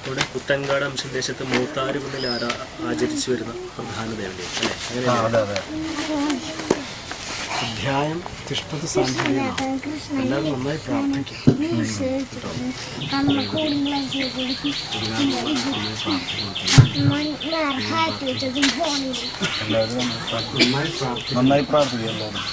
ഇവിടെ പുത്തൻകാട് അംശം ദേശത്ത് മൂത്താരുകുന്നിൽ ആചരിച്ചു വരുന്ന പ്രധാന ദേവതയാണ് അല്ലേ? അങ്ങനെ അധ്യായം തിഷ്ഠത് സാഞ്ചല്യം. എല്ലാവരും നന്നായി പ്രാർത്ഥിക്കും. നന്നായി പ്രാർത്ഥിക്കും എല്ലാവരും.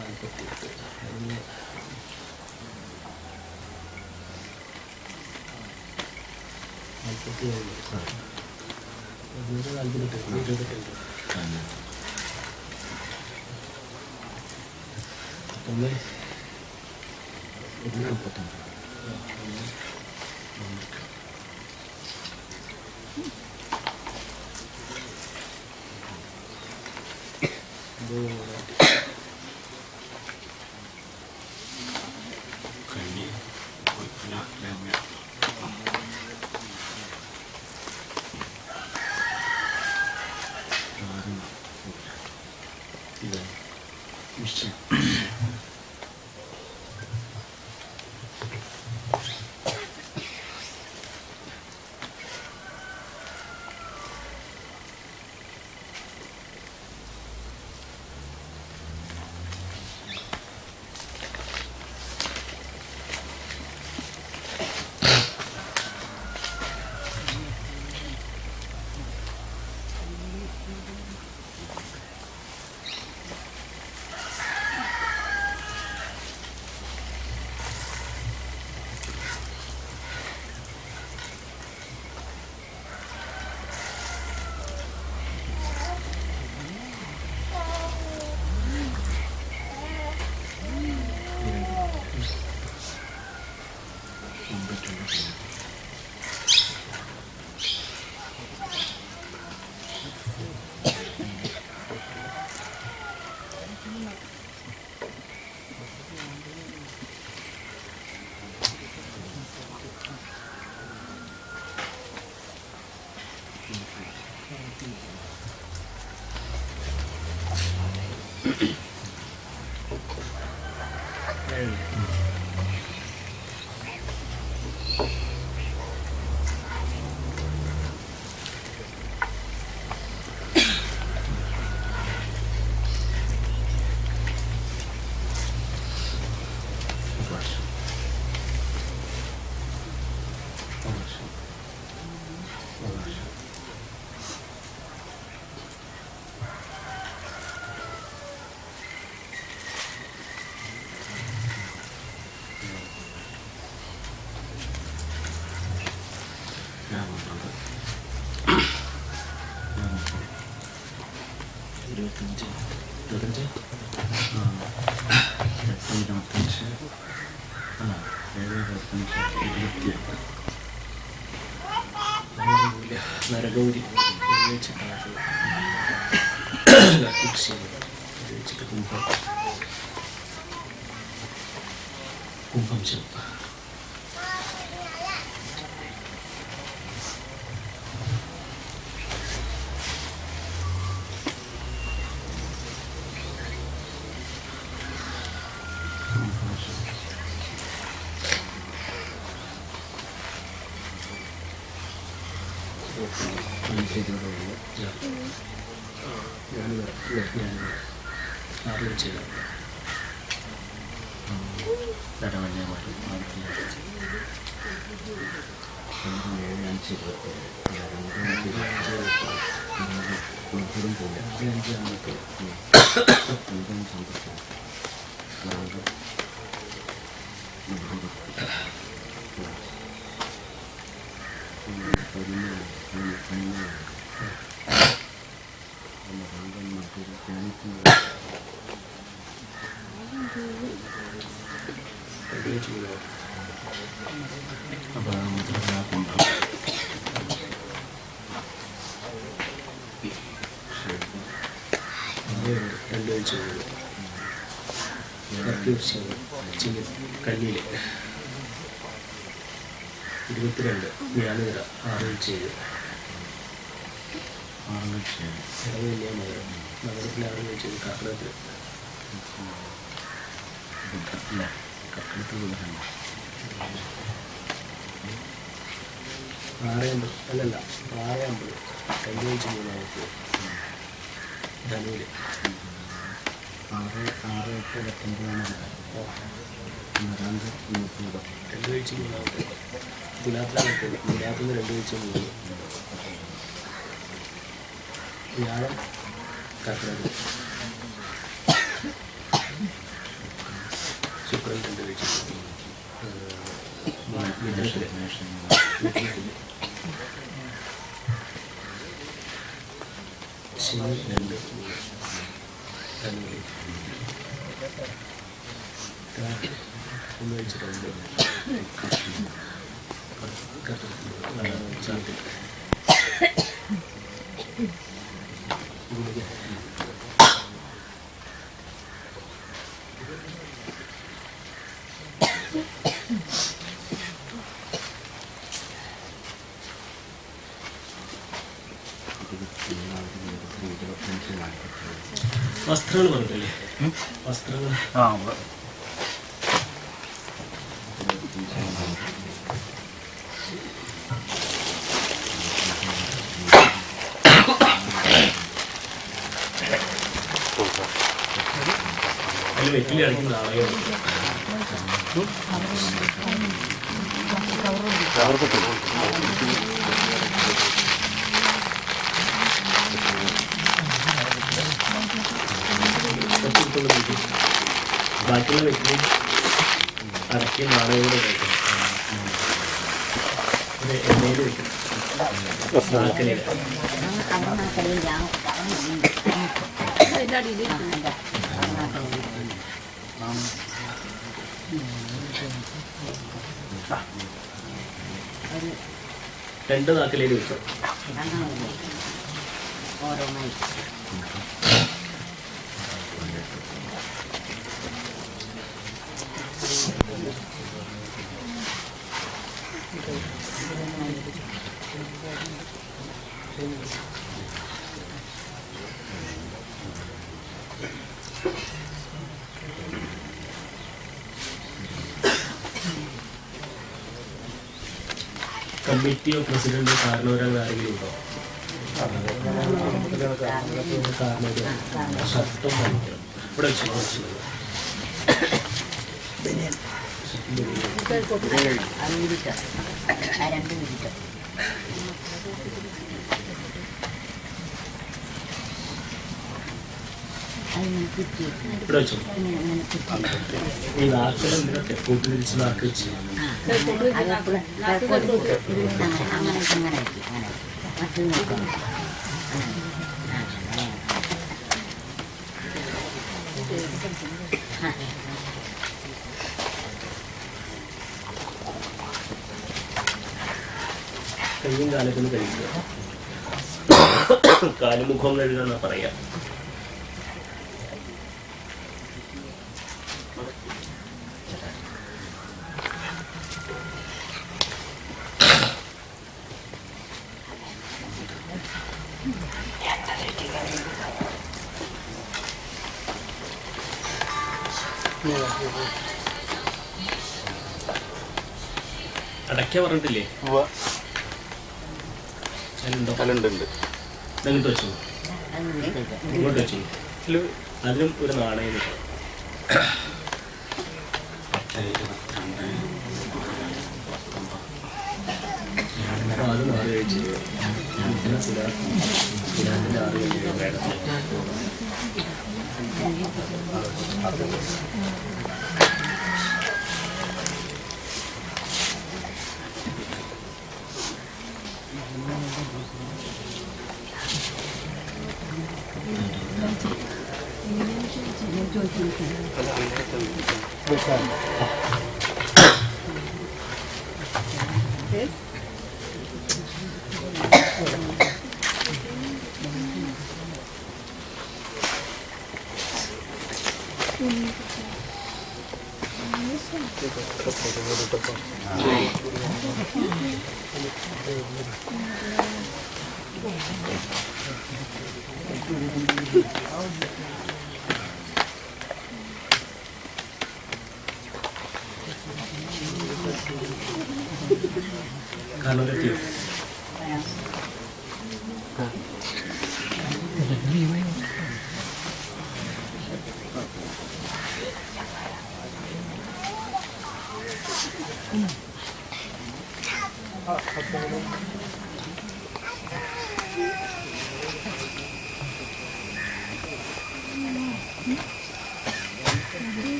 Thank you. നരഗൗരി കുംഭം ശില്പ കല്ലില് 22 ജ്ഞാനനിര 6-7 ഇടവയില്ലേ നഗരം നഗരത്തിൽ 6-7 കർക്കിടകത്തിൽ കർക്കിടകത്തിൽ 6 അല്ലല്ല 6 5-3 ധനുവില് 2 വീഴ്ച മൂന്നാമത്തെ തുലാത്തിലാണ് തുലാത്തിൽ 2 വീഴ്ച 3 വ്യാഴം കർക്കിടകത്തിൽ ശുക്രൻ 2 വീഴ്ച, ശനി 2 വസ്ത്രങ്ങൾ പറഞ്ഞില്ലേ? വസ്ത്രങ്ങൾ അതിൽ വെറ്റില അടിക്കുന്ന ആളെയോ ബാക്കിയുള്ള വ്യക്തി അടക്കിയ നാണയങ്ങളോട് കഴിക്കും. എണ്ണയിൽ വെക്കും. രണ്ട് നാക്കിലേക്ക് വെക്കും. കമ്മിറ്റിയോ പ്രസിഡന്റോ കാരണവരാൾ ആരെങ്കിലും ഉണ്ടോ? ഷർട്ടും വാങ്ങിക്കണം. ഇവിടെ വെച്ചു ഇവിടെ വെച്ചു. ഈ നാക്കിലും കൂട്ടുതിരിച്ച് നാക്ക് വെച്ച് കയ്യും കാലത്തിന് കഴിക്കുക. കാലുമുഖം കഴുകാന്നാ പറയാ. അടയ്ക്ക പറഞ്ഞിട്ടില്ലേ? ഇങ്ങോട്ട് വെച്ചു, ഇങ്ങോട്ട് വെച്ചു. അതിനും ഒരു നാണയം കിട്ടും. അത് 4 കഴിച്ച് ഇതിനകത്തിൻ്റെ 6 കഴിച്ച് വേണം.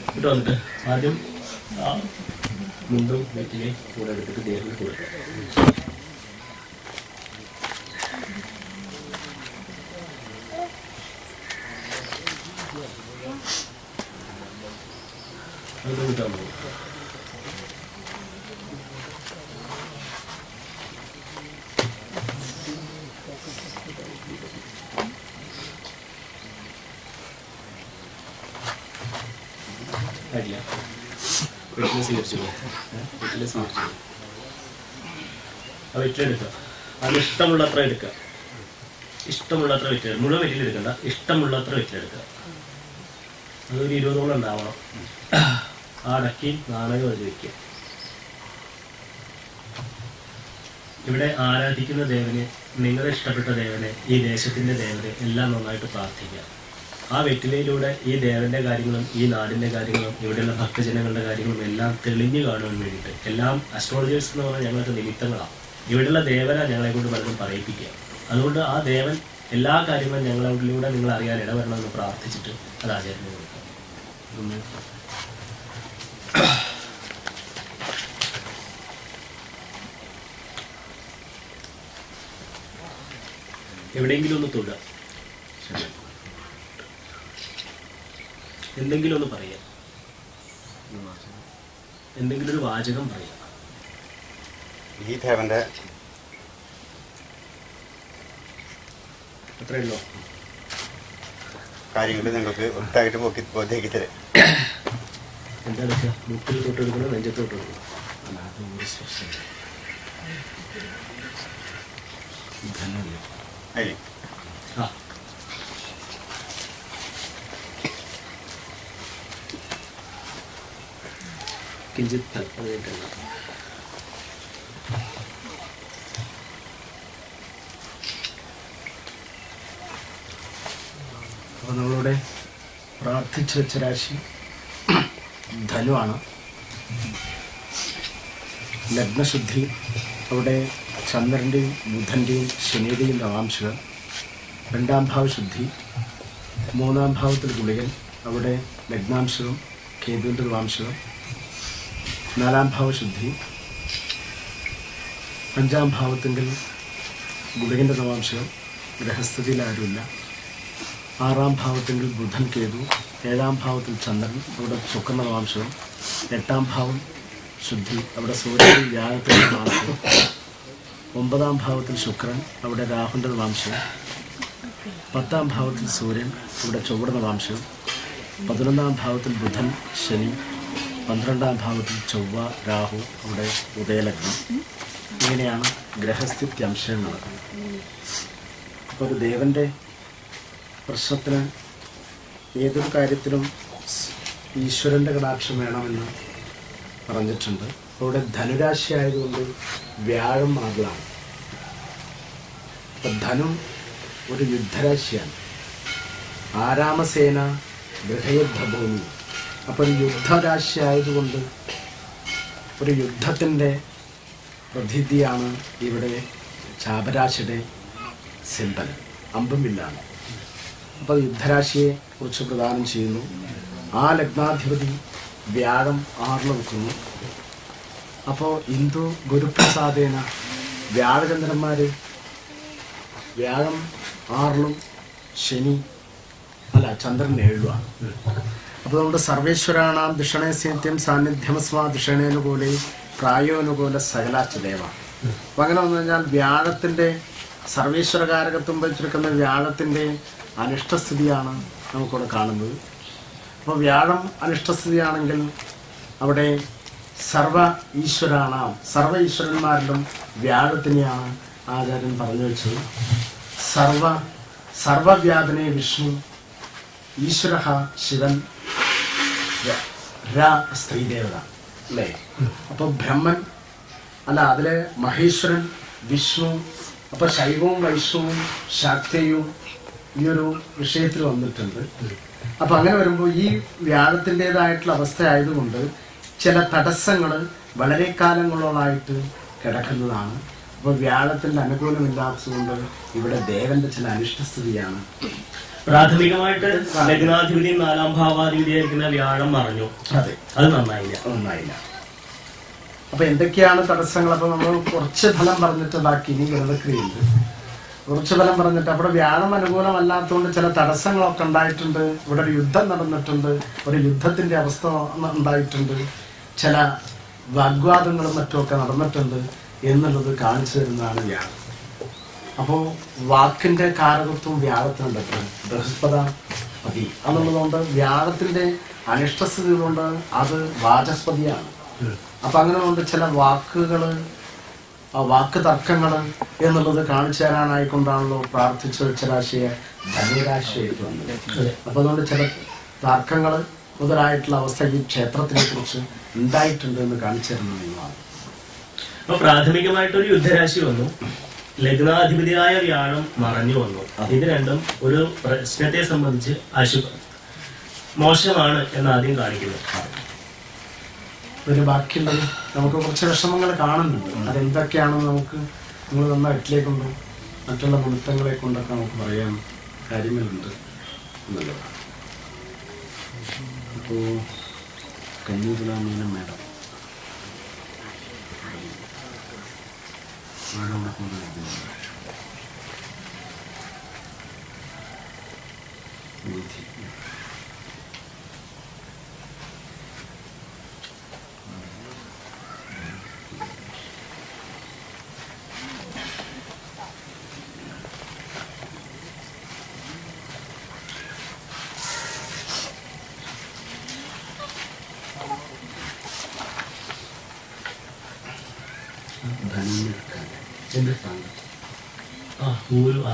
എന്നിട്ട് വന്നിട്ട് ആദ്യം ആ മുണ്ടും വെറ്റിനെയും കൂടെ എടുത്തിട്ട് ദേവന് കൊടുക്കുക. അത് കൂട്ടാൻ പോകും. അടിയ വീട്ടിൽ സ്വീകരിച്ചു വീട്ടിൽ സ്വീകരിച്ചു ആ വെറ്റിലെടുക്കുക. അത് ഇഷ്ടമുള്ളത്ര എടുക്കുക. ഇഷ്ടമുള്ളത്ര വെറ്റിലെടുക്കുക. മുഴുവൻ വെറ്റിലെടുക്കണ്ട, ഇഷ്ടമുള്ളത്ര വെറ്റിലെടുക്കുക. അതൊരു 20ഓളം ഉണ്ടാവണം. അടക്കി നാണയം അത് വയ്ക്കുക. ഇവിടെ ആരാധിക്കുന്ന ദേവനെ, നിങ്ങളെ ഇഷ്ടപ്പെട്ട ദേവനെ, ഈ ദേശത്തിൻ്റെ ദേവനെ എല്ലാം നന്നായിട്ട് പ്രാർത്ഥിക്കുക. ആ വെറ്റിലയിലൂടെ ഈ ദേവന്റെ കാര്യങ്ങളും ഈ നാടിൻ്റെ കാര്യങ്ങളും ഇവിടെയുള്ള ഭക്തജനങ്ങളുടെ കാര്യങ്ങളും എല്ലാം തെളിഞ്ഞു കാണുവാൻ വേണ്ടിയിട്ട്, എല്ലാം അസ്ട്രോളജേഴ്സ് എന്ന് പറഞ്ഞാൽ ഞങ്ങൾക്ക് നിമിത്തങ്ങളാണ്. ഇവിടെയുള്ള ദേവനെ ഞങ്ങളെ കൊണ്ട് പലതും പറയിപ്പിക്കുക. അതുകൊണ്ട് ആ ദേവൻ എല്ലാ കാര്യങ്ങളും ഞങ്ങളിലൂടെ നിങ്ങൾ അറിയാൻ ഇടവരണമെന്ന് പ്രാർത്ഥിച്ചിട്ട് അത് ആചാര്യന് കൊടുക്കുക. എവിടെയെങ്കിലും ഒന്ന് തൊടുക, എന്തെങ്കിലും ഒന്ന് പറയാം, എന്തെങ്കിലും ഒരു വാചകം പറയാം. ഈ ദേവന്റെ അത്രയുള്ളൂ. കാര്യങ്ങൾ നിങ്ങൾക്ക് വൃത്തായിട്ട് ബോധ്യാക്കി തരാം. എന്താ വെച്ചാൽ മുട്ടിൽ തൊട്ടെടുക്കണം, നെഞ്ചത്ത് തൊട്ടെടുക്കണം. ആ കിഞ്ചിത് അത് കഴിഞ്ഞിട്ടല്ല. അപ്പോൾ നമ്മളിവിടെ പ്രാർത്ഥിച്ചു വെച്ച രാശി ധനുവാണ്. ലഗ്നശുദ്ധി അവിടെ ചന്ദ്രൻ്റെയും ബുധൻ്റെയും ശനിയുടെയും നവാംശകൾ. 2ാം ഭാവശുദ്ധി 3ാം ഭാവത്തിൽ ഗുളികൻ, അവിടെ ലഗ്നാംശവും കേതുവിൻ്റെ നവാംശകം. 4ാം ഭാവശുദ്ധി 5ാം ഭാവത്തെങ്കിൽ ഗുളികൻ്റെ നവാംശകം, ഗ്രഹസ്ഥിതിയിൽ ആരുമില്ല. 6ാം ഭാവത്തെങ്കിൽ ബുധൻ കേതു, 7ാം ഭാവത്തിൽ ചന്ദ്രൻ, അവിടെ ശുക്രൻ്റെ നവാംശകം. 8ാം ഭാവം ശുദ്ധി, അവിടെ സൂര്യൻ വ്യാഴത്തിൻ്റെ നവാംശകം. 9ാം ഭാവത്തിൽ ശുക്രൻ, അവിടെ രാഹുവിൻ്റെ നവാംശകം. 10ാം ഭാവത്തിൽ സൂര്യൻ, ഇവിടെ ചൊവ്വയുടെ നവാംശകം. 11ാം ഭാവത്തിൽ ബുധൻ ശനി, 12ാം ഭാവത്തിൽ ചൊവ്വ രാഹു, അവിടെ ഉദയലഗ്നം. ഇങ്ങനെയാണ് ഗ്രഹസ്ഥിത്യംശങ്ങൾ. അപ്പോൾ ഒരു ദേവൻ്റെ പ്രശ്നത്തിന് ഏതൊരു കാര്യത്തിലും ഈശ്വരൻ്റെ കടാക്ഷം വേണമെന്ന് പറഞ്ഞിട്ടുണ്ട്. അവിടെ ധനുരാശി ആയതുകൊണ്ട് വ്യാഴം മാറിലാണ്. അപ്പം ധനു ഒരു യുദ്ധരാശിയാണ്. ആരാമസേന ഗൃഹയുദ്ധഭൂമി. അപ്പോൾ ഒരു യുദ്ധരാശി ആയതുകൊണ്ട് ഒരു യുദ്ധത്തിൻ്റെ പ്രതീതിയാണ് ഇവിടെ ചാപരാശിയുടെ സിമ്പൽ, അമ്പുമില്ലാണ്. അപ്പോൾ യുദ്ധരാശിയെ കുറിച്ച് പ്രദാനം ചെയ്യുന്നു. ആ ലഗ്നാധിപതി വ്യാഴം 6 നിൽക്കുന്നു. അപ്പോൾ ഹിന്ദു ഗുരുപ്രസാദേന വ്യാഴചന്ദ്രന്മാർ വ്യാഴം 6 ശനി ചന്ദ്രൻ 7. അപ്പോൾ നമ്മുടെ സർവേശ്വരാണാം ദിഷണേ സേത്യം സാന്നിധ്യമസ്മാ ദിഷണേനുകൂലേ പ്രായോനുകൂല സകലാച്ച ദേവ. അപ്പം അങ്ങനെ വന്നു കഴിഞ്ഞാൽ വ്യാഴത്തിൻ്റെ സർവേശ്വരകാരകത്വം വെച്ചിരിക്കുന്ന വ്യാഴത്തിൻ്റെ അനിഷ്ടസ്ഥിതിയാണ് നമുക്കിവിടെ കാണുന്നത്. അപ്പോൾ വ്യാഴം അനിഷ്ടസ്ഥിതിയാണെങ്കിൽ അവിടെ സർവ ഈശ്വരാണാം, സർവ ഈശ്വരന്മാരിലും വ്യാഴത്തിനെയാണ് ആചാര്യൻ പറഞ്ഞു വെച്ചത്. സർവവ്യാപനെ വിഷ്ണു, ഈശ്വര ശിവൻ, സ്ത്രീദേവത അല്ലേ. അപ്പോൾ ബ്രഹ്മൻ അതിലെ മഹേശ്വരൻ വിഷ്ണു. അപ്പോൾ ശൈവവും വൈഷ്ണവും ശാക്തയും ഈ ഒരു വിഷയത്തിൽ വന്നിട്ടുണ്ട്. അപ്പം അങ്ങനെ വരുമ്പോൾ ഈ വ്യാഴത്തിൻ്റെതായിട്ടുള്ള അവസ്ഥ ആയതുകൊണ്ട് ചില തടസ്സങ്ങൾ വളരെ കാലങ്ങളോളായിട്ട് കിടക്കുന്നതാണ്. അപ്പോൾ വ്യാഴത്തിൻ്റെ അനുകൂലമില്ലാത്തതുകൊണ്ട് ഇവിടെ ദേവൻ്റെ ചില അനിഷ്ടസ്ഥിതിയാണ്. പ്രാഥമികമായിട്ട് ലഗ്നാധിപതി 4ാം ഭാവാധിപതിയായിരിക്കുന്ന വ്യാഴം മറഞ്ഞു. അതെ, അത് നന്നായില്ല. അപ്പൊ എന്തൊക്കെയാണ് തടസ്സങ്ങൾ? അപ്പൊ നമ്മൾ കുറച്ച് ഫലം പറഞ്ഞിട്ടുണ്ടാക്കി, ഇനി ഗണിതക്രിയുണ്ട്. കുറച്ച് ഫലം പറഞ്ഞിട്ട് അവിടെ വ്യാഴം അനുകൂലമല്ലാത്തതുകൊണ്ട് ചില തടസ്സങ്ങളൊക്കെ ഉണ്ടായിട്ടുണ്ട്. ഇവിടെ ഒരു യുദ്ധം നടന്നിട്ടുണ്ട്, ഒരു യുദ്ധത്തിന്റെ അവസ്ഥ ഉണ്ടായിട്ടുണ്ട്, ചില വാഗ്വാദങ്ങളും മറ്റുമൊക്കെ നടന്നിട്ടുണ്ട് എന്നുള്ളത് കാണിച്ചു തരുന്നതാണ് വ്യാഴം. അപ്പോൾ വാക്കിന്റെ കാരകത്വം വ്യാഴത്തിനുണ്ട്. ബൃഹസ്പതി എന്നുള്ളതുകൊണ്ട് വ്യാഴത്തിന്റെ അനിഷ്ടസ്ഥിതി കൊണ്ട് അത് വാചസ്പതിയാണ്. അപ്പൊ അങ്ങനെ കൊണ്ട് ചില വാക്ക് തർക്കങ്ങള് എന്നുള്ളത് കാണിച്ചു തരാനായിക്കൊണ്ടാണല്ലോ പ്രാർത്ഥിച്ചു വെച്ച രാശിയെ ധനുരാശിയായിട്ട് വന്നത്. അപ്പൊ അതുകൊണ്ട് ചില തർക്കങ്ങള് മുതലായിട്ടുള്ള അവസ്ഥ ഈ ക്ഷേത്രത്തിനെ കുറിച്ച് ഉണ്ടായിട്ടുണ്ട് എന്ന് കാണിച്ചു തരുന്ന നിയമമാണ്. അപ്പൊ പ്രാഥമികമായിട്ടൊരു യുദ്ധരാശി വന്നു, ലഗ്നാധിപതിയായ വ്യാഴം മറഞ്ഞു വന്നു. ഇത് രണ്ടും ഒരു പ്രശ്നത്തെ സംബന്ധിച്ച് മോശമാണ് എന്ന് ആദ്യം കാണിക്കുന്നു. പിന്നെ ബാക്കിയുള്ളത് നമുക്ക് കുറച്ച് വിഷമങ്ങൾ കാണുന്നുണ്ട്. അതെന്തൊക്കെയാണെന്ന് നമുക്ക് നിങ്ങൾ തന്ന എട്ടിലേക്കുണ്ടോ മറ്റുള്ള നിമിത്തങ്ങളെ കൊണ്ടൊക്കെ നമുക്ക് പറയാൻ കാര്യങ്ങളുണ്ട് എന്നുള്ളതാണ്. അപ്പോൾ കന്യാകുമാരി മേഡം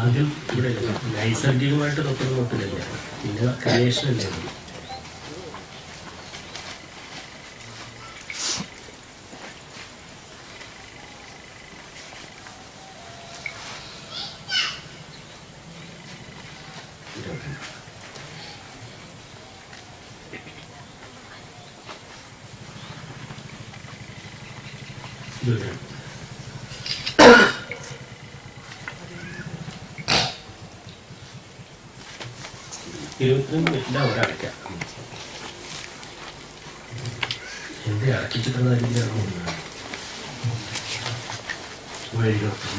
ആദ്യം ഇവിടെ നൈസർഗികമായിട്ട് നോക്കുന്നില്ല, പിന്നെ ക്രിയേഷൻ അല്ലേ. മിനിറ്റില്ല ഒരടയ്ക്കാം. എന്ത് അടക്കിച്ചിട്ടുള്ള രീതിയാണ് വഴികളൊക്കെ.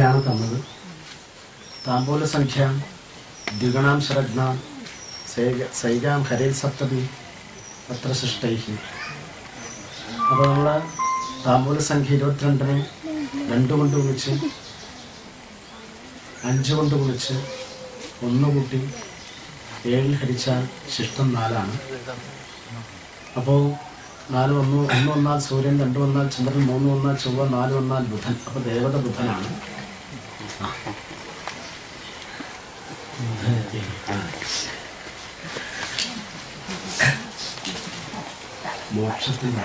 ാണ് തന്നത്. താംബൂല സംഖ്യ ദ്വിഗണാം ശരഗ്ന സൈകാം ഹരേൽ സപ്തമി അത്ര സൃഷ്ടൈഹി. അപ്പോൾ നമ്മൾ താംബൂല സംഖ്യ 22-നെ 2 കൊണ്ട് ഗുണിച്ച് 5 കൊണ്ട് ഗുണിച്ച് 1 കൂട്ടി 7 ഹരിച്ചാൽ ശിഷ്ടം 4ആണ്. അപ്പോൾ 4 1 വന്നാൽ സൂര്യൻ, 2 വന്നാൽ ചന്ദ്രൻ, 3 വന്നാൽ ചൊവ്വ, 4 വന്നാൽ ബുധൻ. അപ്പൊ ദേവത ബുധനാണ്. മോക്ഷത്തിന്റെ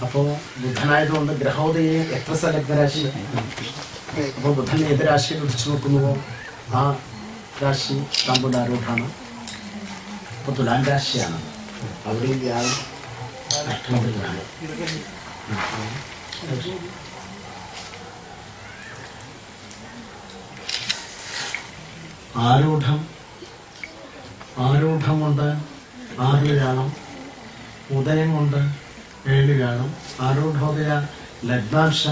അപ്പോ ബുധനായതുകൊണ്ട് ഗ്രഹോദയെ എത്ര ലഗ്നരാശി, അപ്പോൾ ബുധൻ ഏത് രാശിയിൽ ഉദിച്ചു നോക്കുന്നുവോ ആ രാശി താമ്പൂലാരൂഢാണ്. അപ്പോൾ തുലാം രാശിയാണ്. അവിടെയും വ്യാഴം അഷ്ടമത്തിലാണ്. ആരൂഢം കൊണ്ട് 6 വ്യാഴം, ഉദയം കൊണ്ട് 7 വ്യാഴം, ആരൂഢോദയ ലഗ്നാംശ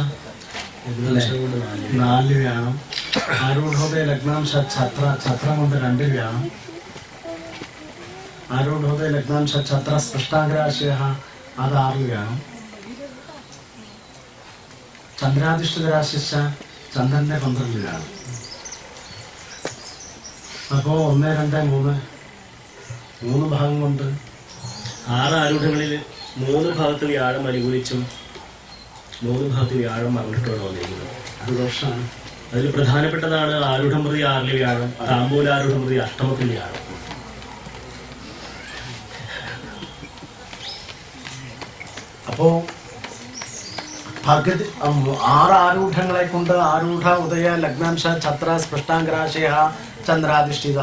4 വ്യാഴം, ആരൂഢോദയ ലഗ്നാംശ ഛത്രം കൊണ്ട് 2 വ്യാഴം, ആരൂഢോദയ ലഗ്നാംശ ഛത്ര സ്പഷ്ടാംഗരാശയ അത് 6 വ്യാഴം, ചന്ദ്രാധിഷ്ഠിത രാശിച്ച ചന്ദ്രന്റെ 12-ലാണ്. അപ്പോൾ 1, 2, 3 ഭാഗം കൊണ്ട് 6 ആരൂഢങ്ങളിൽ 3 ഭാഗത്ത് വ്യാഴം അനുകൂലിച്ചും 3 ഭാഗത്ത് വ്യാഴം മറന്നിട്ടാണ് വന്നിരിക്കുന്നത്. അത് ദോഷമാണ്. അതിൽ പ്രധാനപ്പെട്ടതാണ് ആരൂഢമൃതി 6-ൽ വ്യാഴം, താമ്പൂലാരൂഢമൃതി 8-ൽ വ്യാഴം. അപ്പോ പകുതി 6 ആരൂഢങ്ങളെ കൊണ്ട് ആരൂഢ ഉദയ ലഗ്നാംശ ഛത്ര സ്പൃഷ്ടാംഗരാശയ ചന്ദ്രാധിഷ്ഠിത.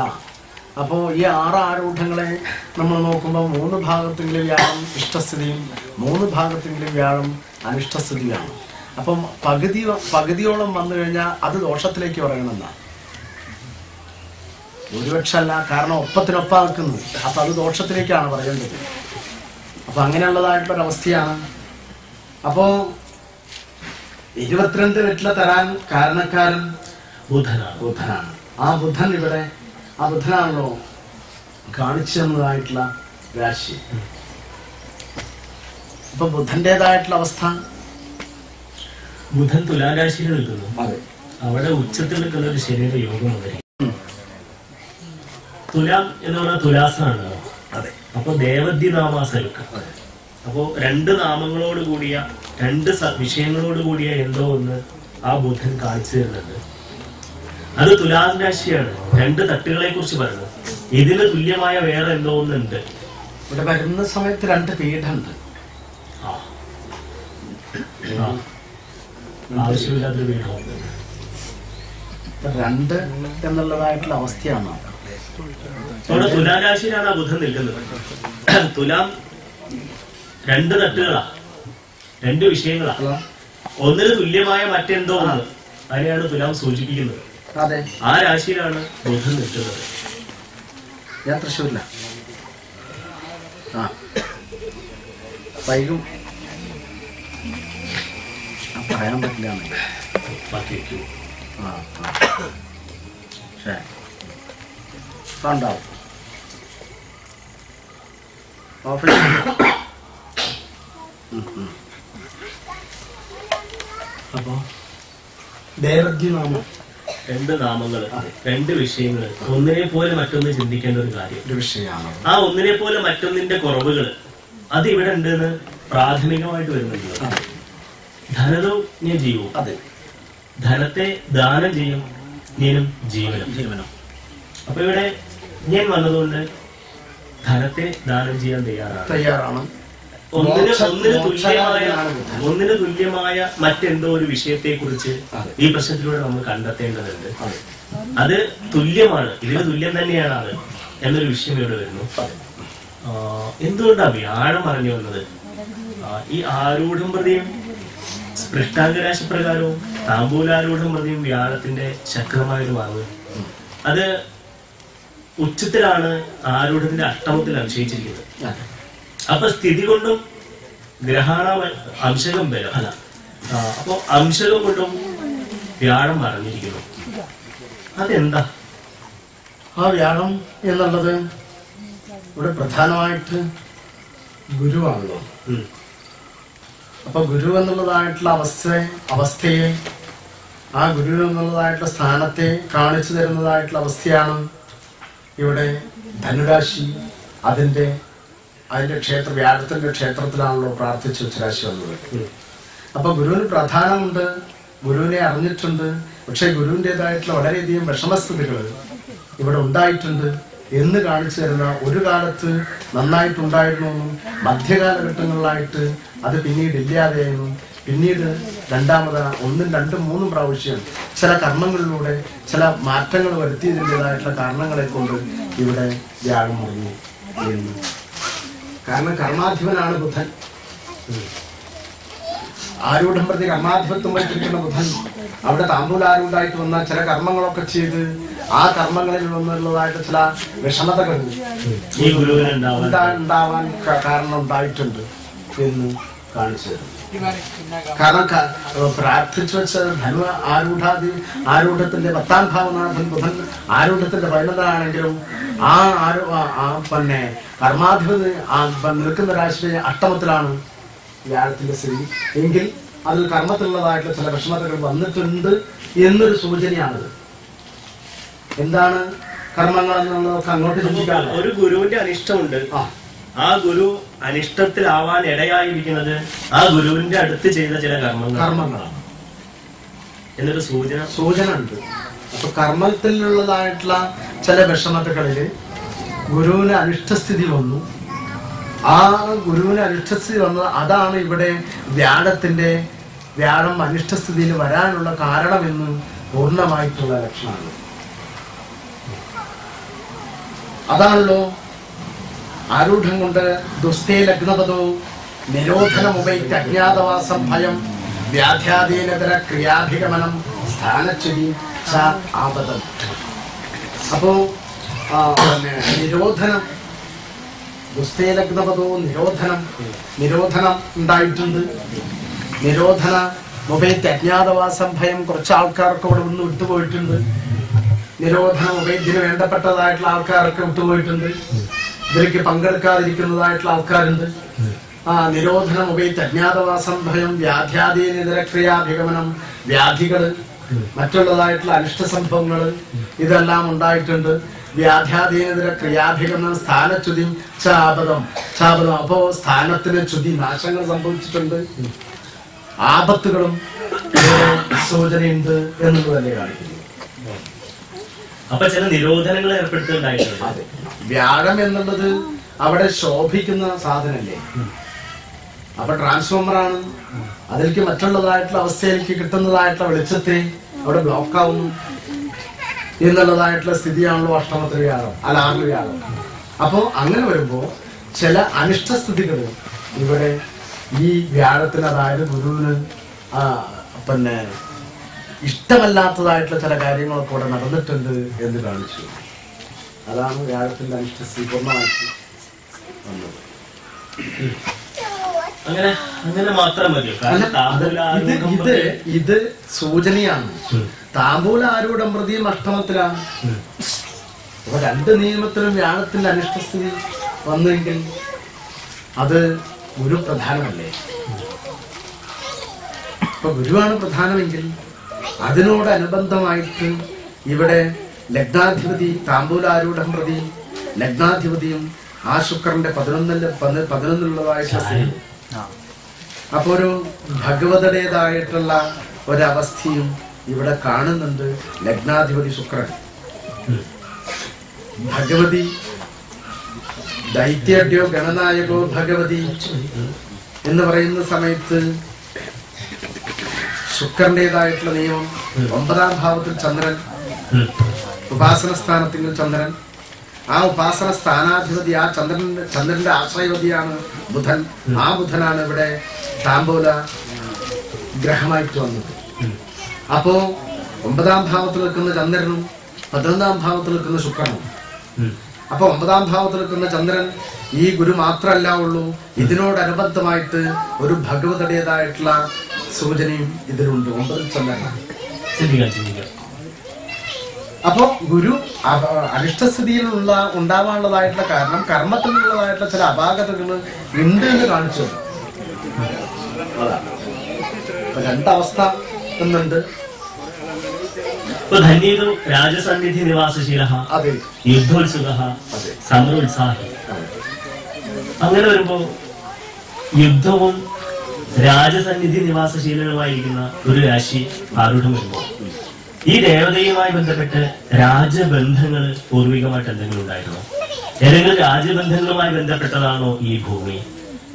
അപ്പോൾ ഈ 6 ആരൂഢങ്ങളെ നമ്മൾ നോക്കുമ്പോൾ 3 ഭാഗത്തെങ്കിലും വ്യാഴം ഇഷ്ടസ്ഥിതിയും 3 ഭാഗത്തെങ്കിലും വ്യാഴം അനിഷ്ടസ്ഥിതിയാണ്. അപ്പം പകുതിയോളം വന്നു കഴിഞ്ഞാൽ അത് ദോഷത്തിലേക്ക് പറയണമെന്നാണ്. ഭൂരിപക്ഷമല്ല, കാരണം ഒപ്പത്തിനൊപ്പം നിൽക്കുന്നു. അപ്പം അത് ദോഷത്തിലേക്കാണ് പറയേണ്ടത്. അപ്പം അങ്ങനെയുള്ളതായിട്ടുള്ളൊരവസ്ഥയാണ്. അപ്പോൾ 22 വെറ്റില തരാൻ കാരണക്കാരൻ ബുധനാണ്. ആ ബുധൻ ഇവിടെ, ആ ബുധനാണല്ലോ കാണിച്ചു തന്നതായിട്ടുള്ള രാശി. അപ്പൊ ബുധന്റേതായിട്ടുള്ള അവസ്ഥ, ബുധൻ തുലാരാശിയിൽ നിൽക്കുന്നു. അതെ, അവിടെ ഉച്ചത്തിൽ നിൽക്കുന്ന ഒരു ശരീര യോഗം വന്നിരിക്കും. തുലാം എന്ന് പറഞ്ഞാൽ തുലാസാണല്ലോ. അതെ. അപ്പൊ ദേവദ്യ നാമാസൽക്ക്. അപ്പോ 2 നാമങ്ങളോട് കൂടിയ 2 വിഷയങ്ങളോട് കൂടിയ എന്തോ ഒന്ന് ആ ബുധൻ കാണിച്ചു തരുന്നുണ്ട്. അത് തുലാം രാശിയാണ്. 2 തട്ടുകളെ കുറിച്ച് പറയുന്നത്. ഇതിന് തുല്യമായ വേറെ എന്തോ ഒന്നുണ്ട്. ഇവിടെ വരുന്ന സമയത്ത് 2 പീഠമുണ്ട്. ആവശ്യമില്ലാത്തൊരു പീഠമുണ്ട്. 2 എന്നുള്ളതായിട്ടുള്ള അവസ്ഥയാണ്. അവിടെ തുലാരാശിയിലാണ് ആ ബുധൻ നിൽക്കുന്നത്. തുലാം 2 തട്ടുകളാ, 2 വിഷയങ്ങളാ. ഒന്നിന് തുല്യമായ മറ്റെന്തോ ഒന്ന്, അതിനെയാണ് തുലാം സൂചിപ്പിക്കുന്നത്. അതെ, ആ രാശിയിലാണ് ബുധൻ നിൽക്കുന്നത്. ഞാൻ തൃശ്ശൂരില്ല. വൈകും പറയാൻ പറ്റില്ല. ബാക്കി വെക്കൂ. ഉണ്ടാവും ഓഫീസ്. അപ്പോ ദേവദ്യനാമം 2 നാമങ്ങള്, 2 വിഷയങ്ങള്, ഒന്നിനെ പോലെ മറ്റൊന്ന് ചിന്തിക്കേണ്ട ഒരു കാര്യം. ഒരു വിഷയമാണ്. ആ ഒന്നിനെ പോലെ മറ്റൊന്നിന്റെ കുറവുകള് അത് ഇവിടെ ഉണ്ടെന്ന് പ്രാഥമികമായിട്ട് വരുന്നുണ്ട്. ധനതോ ഞാൻ ജീവവും. അതെ, ധനത്തെ ദാനം ചെയ്യും ഞാനും ജീവനം. അപ്പൊ ഇവിടെ ഞാൻ വന്നതുകൊണ്ട് ധനത്തെ ദാനം ചെയ്യാൻ തയ്യാറാണ്. ഒന്നിന് തുല്യമായ മറ്റെന്തോ ഒരു വിഷയത്തെ കുറിച്ച് ഈ പ്രശ്നത്തിലൂടെ നമ്മൾ കണ്ടെത്തേണ്ടതുണ്ട്. അത് തുല്യമാണ്, ഇതിന് തുല്യം തന്നെയാണ് അത് എന്നൊരു വിഷയം ഇവിടെ വരുന്നു. എന്തുകൊണ്ടാണ് വ്യാഴം പറഞ്ഞു വന്നത്? ഈ ആരൂഢം പ്രതിയും സ്പൃഷ്ടാംഗരാശി പ്രകാരവും താമ്പൂലാരൂഢം പ്രതിയും വ്യാഴത്തിന്റെ ശക്തമായൊരു വാങ്ങ്. അത് ഉച്ചത്തിലാണ് ആരൂഢത്തിന്റെ അഷ്ടമത്തിൽ അനുശയിച്ചിരിക്കുന്നത്. അപ്പൊ സ്ഥിതി കൊണ്ടും ഗ്രഹണ അംശകം ബലം അല്ല, അപ്പൊ അംശകം കൊണ്ടും വ്യാഴം മറഞ്ഞിരിക്കുന്നു. അതെന്താ? ആ വ്യാഴം എന്നുള്ളത് ഇവിടെ പ്രധാനമായിട്ട് ഗുരുവാണല്ലോ. അപ്പൊ ഗുരു എന്നുള്ളതായിട്ടുള്ള അവസ്ഥയെ ആ ഗുരു എന്നുള്ളതായിട്ടുള്ള സ്ഥാനത്തെ കാണിച്ചു തരുന്നതായിട്ടുള്ള അവസ്ഥയാണ് ഇവിടെ ധനുരാശി. അതിന്റെ വ്യാഴത്തിന്റെ ക്ഷേത്രത്തിലാണല്ലോ പ്രാർത്ഥിച്ചു വെച്ച രാശി വന്നത്. അപ്പൊ ഗുരുവിന് പ്രധാനമുണ്ട്, ഗുരുവിനെ അറിഞ്ഞിട്ടുണ്ട്. പക്ഷെ ഗുരുവിൻ്റെതായിട്ടുള്ള വളരെയധികം വിഷമസ്ഥിതികൾ ഇവിടെ ഉണ്ടായിട്ടുണ്ട് എന്ന് കാണിച്ചു തരുന്ന, ഒരു കാലത്ത് നന്നായിട്ടുണ്ടായിരുന്നു, മധ്യകാലഘട്ടങ്ങളിലായിട്ട് അത് പിന്നീട് ഇല്ലാതെയായിരുന്നു, പിന്നീട് രണ്ടാമത് 1, 2, 3 പ്രാവശ്യം ചില കർമ്മങ്ങളിലൂടെ ചില മാറ്റങ്ങൾ വരുത്തിയതിൻ്റെതായിട്ടുള്ള കാരണങ്ങളെ കൊണ്ട് ഇവിടെ വ്യാഴം മുറിഞ്ഞു എന്ന്. കാരണം കർമാധിപനാണ് ബുധൻ. ആരൂഢം പ്രതി കർമാധിപത്വം വഹിച്ചിരിക്കുന്ന ബുധൻ അവിടെ താമ്പൂലാരൂഢായിട്ട് വന്ന ചില കർമ്മങ്ങളൊക്കെ ചെയ്ത് ആ കർമ്മങ്ങളിൽ നിന്നുള്ളതായിട്ട് ചില വിഷമതകൾ ഉണ്ടാവാൻ കാരണം ഉണ്ടായിട്ടുണ്ട് എന്ന് കാണിച്ചു തരും. കാരണം പ്രാർത്ഥിച്ചു വെച്ച ധനു ആരൂഢത്തിന്റെ 10ാം ഭാവനാഥൻ ബുധൻ ആരൂഢത്തിന്റെ പരിണതനാണെങ്കിലും പിന്നെ കർമാധിപതി നിൽക്കുന്ന രാശിയുടെ അഷ്ടമത്തിലാണ് വ്യാഴത്തിന്റെ സ്ഥിതി എങ്കിൽ അതിൽ കർമ്മത്തിലുള്ളതായിട്ടുള്ള ചില വിഷമതകൾ വന്നിട്ടുണ്ട് എന്നൊരു സൂചനയാണിത്. എന്താണ് കർമ്മങ്ങൾ എന്നുള്ളതൊക്കെ അങ്ങോട്ട് ചിന്തിക്കാം. ഒരു ഗുരുവിന്റെ അനിഷ്ടമുണ്ട്. ആ ഗുരു അനിഷ്ടത്തിലാവാൻ ഇടയായിരിക്കുന്നത് ആ ഗുരുവിന്റെ അടുത്ത് ചെയ്ത ചില കർമ്മങ്ങളാണ് എന്നൊരു സൂചന ഉണ്ട്. അപ്പൊ കർമ്മത്തിലുള്ളതായിട്ടുള്ള ചില വിഷമതകളില് ഗുരുവിന് അനിഷ്ടസ്ഥിതി വന്നു. ആ ഗുരുവിന് അനിഷ്ടസ്ഥിതി വന്നത് അതാണ് ഇവിടെ വ്യാഴം അനിഷ്ടസ്ഥിതിയിൽ വരാനുള്ള കാരണമെന്ന് പൂർണ്ണമായിട്ടുള്ള ലക്ഷണമാണ്. അതാണല്ലോ ആരൂഢം കൊണ്ട് ദുസ്തേ ലഗ്നപദോ നിരോധനമുപൈത്യ അജ്ഞാതവാസം ഭയം വ്യാധ്യാദീനതര ക്രിയാഭിഗമനം സ്ഥാനച്യുതി ആപദം. അപ്പോ നിരോധനം, ദുസ്തേ ലഗ്നപദോ നിരോധനം ഉണ്ടായിട്ടുണ്ട്. നിരോധന മുപൈത്യ അജ്ഞാതവാസം ഭയം, കുറച്ച് ആൾക്കാർക്ക് അവിടെ നിന്ന് വിട്ടുപോയിട്ടുണ്ട്. നിരോധന മുപൈദ്യന് വേണ്ടപ്പെട്ടതായിട്ടുള്ള ആൾക്കാരൊക്കെ വിട്ടുപോയിട്ടുണ്ട്. ഇതിലേക്ക് പങ്കെടുക്കാതിരിക്കുന്നതായിട്ടുള്ള ആൾക്കാരുണ്ട്. നിരോധനം ഉപയോഗിച്ച് അജ്ഞാതവാസം ഭയം വ്യാധ്യാദീനിതര ക്രിയാഭിഗമനം, വ്യാധികള്, മറ്റുള്ളതായിട്ടുള്ള അനിഷ്ട സംഭവങ്ങള് ഇതെല്ലാം ഉണ്ടായിട്ടുണ്ട്. വ്യാധ്യാദീനിതര ക്രിയാഭിഗമനം സ്ഥാനച്യുതി ചാപദം. അപ്പോ സ്ഥാനത്തിന് ച്യുതി, നാശങ്ങൾ സംഭവിച്ചിട്ടുണ്ട്. ആപത്തുകളും സൂചനയുണ്ട് എന്നുള്ളതല്ലേ കാണിക്കുന്നു. അപ്പൊ ചില നിരോധനങ്ങൾ ഏർപ്പെടുത്തുന്നുണ്ടായിട്ടുണ്ട്. വ്യാഴം എന്നുള്ളത് അവിടെ ശോഭിക്കുന്ന സാധനല്ലേ. അപ്പൊ ട്രാൻസ്ഫോമറാണ്. അതിലേക്ക് മറ്റുള്ളതായിട്ടുള്ള അവസ്ഥയിലേക്ക് കിട്ടുന്നതായിട്ടുള്ള വെളിച്ചത്തെ അവിടെ ബ്ലോക്ക് ആവുന്നു എന്നുള്ളതായിട്ടുള്ള സ്ഥിതിയാണല്ലോ അഷ്ടമത്തിൽ വ്യാഴം, അല്ല 6 വ്യാഴം. അപ്പോ അങ്ങനെ വരുമ്പോ ചില അനിഷ്ടസ്ഥിതികൾ ഇവിടെ ഈ വ്യാഴത്തിന്, അതായത് ഗുരുവിന് പിന്നെ ഇഷ്ടമല്ലാത്തതായിട്ടുള്ള ചില കാര്യങ്ങളൊക്കെ ഇവിടെ നടന്നിട്ടുണ്ട് എന്ന് കാണിച്ചു. അതാണ് വ്യാഴത്തിന്റെ അനിഷ്ടസ്ഥിതി പൂർണ്ണമായിട്ട് വന്നത്. അങ്ങനെ മാത്രം മതി. ഇത് സൂചനയാണ്. താമ്പൂല ആരൂഢം പ്രതിയും അഷ്ടമത്തിലാണ്. അപ്പൊ 2 നിയമത്തിലും വ്യാഴത്തിന്റെ അനിഷ്ടസ്ഥിതി വന്നെങ്കിൽ അത് ഗുരു പ്രധാനമല്ലേ. ഇപ്പൊ ഗുരുവാണ് പ്രധാനമെങ്കിൽ അതിനോടനുബന്ധമായിട്ട് ഇവിടെ ലഗ്നാധിപതി താമ്പൂലാരൂഢം പ്രതി ലഗ്നാധിപതിയും ആ ശുക്രന്റെ 11-ലുള്ളതായിട്ടുള്ള സ്ഥിതി. അപ്പൊ ഒരു ഭഗവതയുടേതായിട്ടുള്ള ഒരവസ്ഥയും ഇവിടെ കാണുന്നുണ്ട്. ലഗ്നാധിപതി ശുക്രൻ, ഭഗവതി ദൈത്യോ ഗണനായകോ ഭഗവതി എന്ന് പറയുന്ന സമയത്ത് ശുക്രന്റേതായിട്ടുള്ള നിയമം 9-ാം ഭാവത്തിൽ ചന്ദ്രൻ, ഉപാസന സ്ഥാനത്തിൽ ചന്ദ്രൻ, ആ ഉപാസന സ്ഥാനാധിപതി ആ ചന്ദ്രന്റെ ആശ്രയവതിയാണ് ബുധൻ. ആ ബുധനാണ് ഇവിടെ താമ്പൂല ഗ്രഹമായിട്ട് വന്നത്. അപ്പോ 9-ാം ഭാവത്തിൽ നിൽക്കുന്ന ചന്ദ്രനും 11-ാം ഭാവത്തിൽ നിൽക്കുന്ന ശുക്രനും. അപ്പൊ 9-ാം ഭാവത്തിൽ നിൽക്കുന്ന ചന്ദ്രൻ ഈ ഗുരു മാത്രമല്ല ഉള്ളൂ, ഇതിനോടനുബന്ധമായിട്ട് ഒരു ഭഗവതയുടേതായിട്ടുള്ള സൂചനയും ഇതിലുണ്ട്. 9-ൽ ചന്ദ്രനാണ്. അപ്പോ ഗുരു അനിഷ്ടസ്ഥിതിയിലുള്ള ഉണ്ടാവാനുള്ളതായിട്ടുള്ള കാരണം കർമ്മത്തിലുള്ളതായിട്ടുള്ള ചില അപാകതകൾ ഉണ്ട് എന്ന് കാണിച്ചു. രണ്ടവസ്ഥ എന്നുണ്ട്. രാജസന്നിധി നിവാസശീല, യുദ്ധോത്സുക, സമരോത്സാഹി. അങ്ങനെ വരുമ്പോ യുദ്ധവും രാജസന്നിധി നിവാസശീലനുമായിരിക്കുന്ന ഒരു രാശി ആരൂഢം വരുമ്പോൾ ഈ ദേവതയുമായി ബന്ധപ്പെട്ട് രാജബന്ധങ്ങൾ പൂർവികമായിട്ട് എന്തെങ്കിലും ഉണ്ടായിരുന്നോ? ഏതെങ്കിലും രാജബന്ധങ്ങളുമായി ബന്ധപ്പെട്ടതാണോ ഈ ഭൂമി?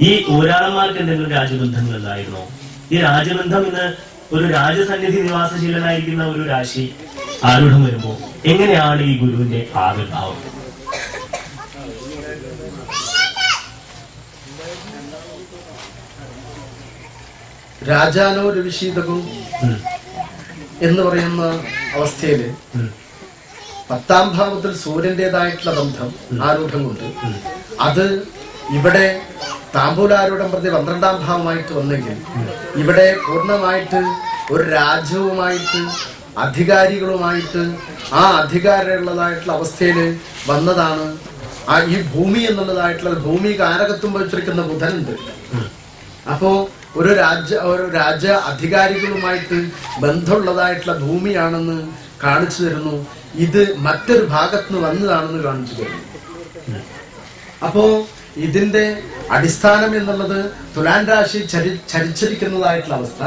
ഈ ഊരാളന്മാർക്ക് എന്തെങ്കിലും രാജബന്ധങ്ങൾ ഉണ്ടായിരുന്നോ? ഈ രാജബന്ധം ഇന്ന് ഒരു രാജസന്നിധി നിവാസശീലനായിരിക്കുന്ന ഒരു രാശി ആരൂഢം വരുമ്പോ എങ്ങനെയാണ് ഈ ഗുരുവിന്റെ ആവിർഭാവം? രാജാനോ രവിശീതകവും എന്ന് പറയുന്ന അവസ്ഥയില് 10-ാം ഭാവത്തിൽ സൂര്യന്റേതായിട്ടുള്ള ബന്ധം ആരൂഢം കൊണ്ട് അത് ഇവിടെ താമ്പൂലാരൂഢം പ്രതി 12-ാം ഭാവമായിട്ട് വന്നെങ്കിൽ ഇവിടെ പൂർണ്ണമായിട്ട് ഒരു രാജ്യവുമായിട്ട് അധികാരികളുമായിട്ട് ആ അധികാരമുള്ളതായിട്ടുള്ള അവസ്ഥയിൽ വന്നതാണ്. ഈ ഭൂമി എന്നുള്ളതായിട്ടുള്ള ഭൂമി കാരകത്വം വച്ചിരിക്കുന്ന ബുധനുണ്ട്. അപ്പോ ഒരു രാജ്യ അധികാരികളുമായിട്ട് ബന്ധമുള്ളതായിട്ടുള്ള ഭൂമിയാണെന്ന് കാണിച്ചു തരുന്നു. ഇത് മറ്റൊരു ഭാഗത്ത് നിന്ന് വന്നതാണെന്ന് കാണിച്ചു തരുന്നു. അപ്പോ ഇതിന്റെ അടിസ്ഥാനം എന്നുള്ളത് തുലാൻ രാശി ചരിച്ചിരിക്കുന്നതായിട്ടുള്ള അവസ്ഥ.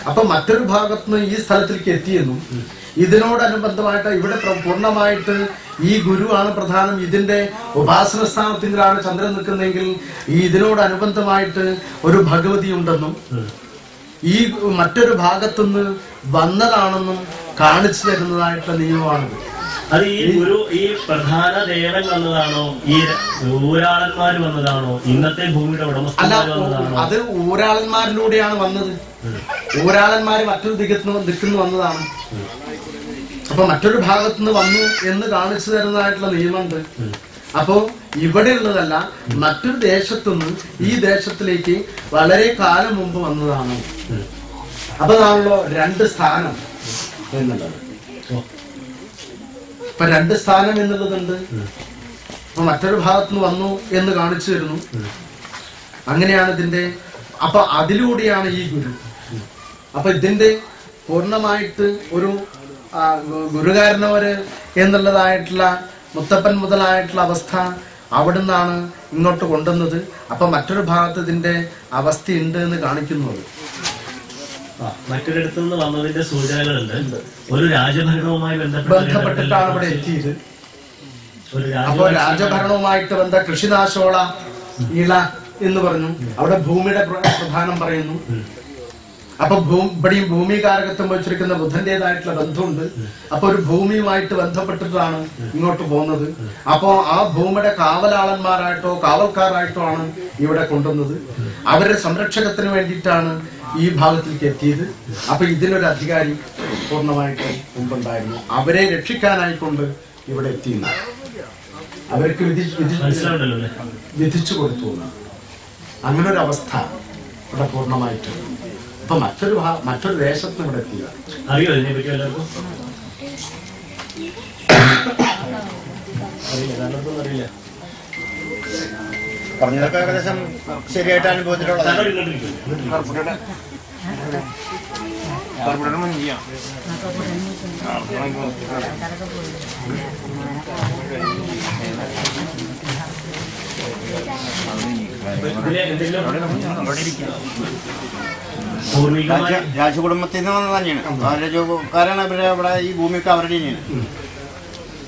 അപ്പൊ മറ്റൊരു ഭാഗത്തുനിന്ന് ഈ സ്ഥലത്തിലേക്ക് എത്തിയെന്നും ഇതിനോടനുബന്ധമായിട്ട് ഇവിടെ പൂർണ്ണമായിട്ട് ഈ ഗുരു ആണ് പ്രധാനം, ഇതിന്റെ ഉപാസന സ്ഥാനത്തിലാണ് ചന്ദ്രൻ നിൽക്കുന്നതെങ്കിൽ ഈ ഇതിനോടനുബന്ധമായിട്ട് ഒരു ഭഗവതി ഉണ്ടെന്നും ഈ മറ്റൊരു ഭാഗത്തുനിന്ന് വന്നതാണെന്നും കാണിച്ചു തരുന്നതായിട്ടുള്ള നിയമമാണിത്. അത് ഈ ഗുരു ഈ പ്രധാന ദേവൻ വന്നതാണോ, ഈ ഊരാളന്മാർ വന്നതാണോ, ഇന്നത്തെ ഭൂമിയുടെ ഉടമസ്ഥന്മാർ വന്നതാണോ? അത് ഊരാളന്മാരിലൂടെയാണ് വന്നത്. ഊരാളന്മാര് മറ്റൊരു ദിക്കുന്നു വന്നതാണ്. അപ്പൊ മറ്റൊരു ഭാഗത്തുനിന്ന് വന്നു എന്ന് കാണിച്ചു തരുന്നതായിട്ടുള്ള നിയമമുണ്ട്. അപ്പോ ഇവിടെ ഉള്ളതല്ല, മറ്റൊരു ദേശത്തുനിന്ന് ഈ ദേശത്തിലേക്ക് വളരെ കാലം മുമ്പ് വന്നതാണ്. അപ്പൊ അതാണല്ലോ 2 സ്ഥാനം എന്നുള്ളത്. ഇപ്പൊ 2 സ്ഥാനം എന്നുള്ളതുണ്ട്. അപ്പൊ മറ്റൊരു ഭാഗത്തുനിന്ന് വന്നു എന്ന് കാണിച്ചു തരുന്നു. അങ്ങനെയാണ് ഇതിന്റെ. അപ്പൊ അതിലൂടെയാണ് ഈ ഗുരു. അപ്പൊ ഇതിന്റെ പൂർണ്ണമായിട്ട് ഒരു ഗുരുകാരനവര് എന്നുള്ളതായിട്ടുള്ള മുത്തപ്പൻ മുതലായിട്ടുള്ള അവസ്ഥ അവിടുന്നാണ് ഇങ്ങോട്ട് കൊണ്ടുവന്നത്. അപ്പൊ മറ്റൊരു ഭാഗത്ത് ഇതിന്റെ അവസ്ഥയുണ്ട് എന്ന് കാണിക്കുന്നത്. മറ്റൊരിടത്തു നിന്ന് വന്നതിന്റെ സൂചനകളുണ്ട്. ഒരു രാജഭരണവുമായി ബന്ധപ്പെട്ടിട്ടാണ് ഇവിടെ എത്തിയത്. അപ്പൊ രാജഭരണവുമായിട്ട് ബന്ധ കൃഷിനാശോള ഇള എന്ന് പറഞ്ഞു. അവിടെ ഭൂമിയുടെ പ്രധാനം പറയുന്നു. അപ്പൊ ഇവിടെയും ഭൂമികാരകത്വം വെച്ചിരിക്കുന്ന ബുധന്റേതായിട്ടുള്ള ബന്ധമുണ്ട്. അപ്പൊ ഒരു ഭൂമിയുമായിട്ട് ബന്ധപ്പെട്ടിട്ടാണ് ഇങ്ങോട്ട് പോകുന്നത്. അപ്പോ ആ ഭൂമിയുടെ കാവലാളന്മാരായിട്ടോ കാവൽക്കാരായിട്ടോ ആണ് ഇവിടെ കൊണ്ടുവന്നത്. അവരുടെ സംരക്ഷണത്തിന് വേണ്ടിയിട്ടാണ് ഈ ഭാഗത്തേക്ക് എത്തിയത്. അപ്പൊ ഇതിനൊരു അധികാരി പൂർണ്ണമായിട്ട് മുമ്പുണ്ടായിരുന്നു. അവരെ രക്ഷിക്കാനായിക്കൊണ്ട് ഇവിടെ എത്തിയിരുന്നു. അവർക്ക് വിധിച്ചു കൊടുത്തു. അങ്ങനെ ഒരു അവസ്ഥ ഇവിടെ പൂർണ്ണമായിട്ട്. അപ്പൊ മറ്റൊരു ദേശത്ത് ഇവിടെ എത്തിയ അറിയോ ഇതിനെ പറ്റി എല്ലാവർക്കും? അറിയില്ല. പറഞ്ഞതൊക്കെ ഏകദേശം ശരിയായിട്ട് അനുഭവത്തിലുള്ളത്. രാജകുടുംബത്തിൽ നിന്ന് വന്നത് തന്നെയാണ്. രാജകാരാണ് ഇവിടെ ഈ ഭൂമിയൊക്കെ അവരുടെ തന്നെയാണ്.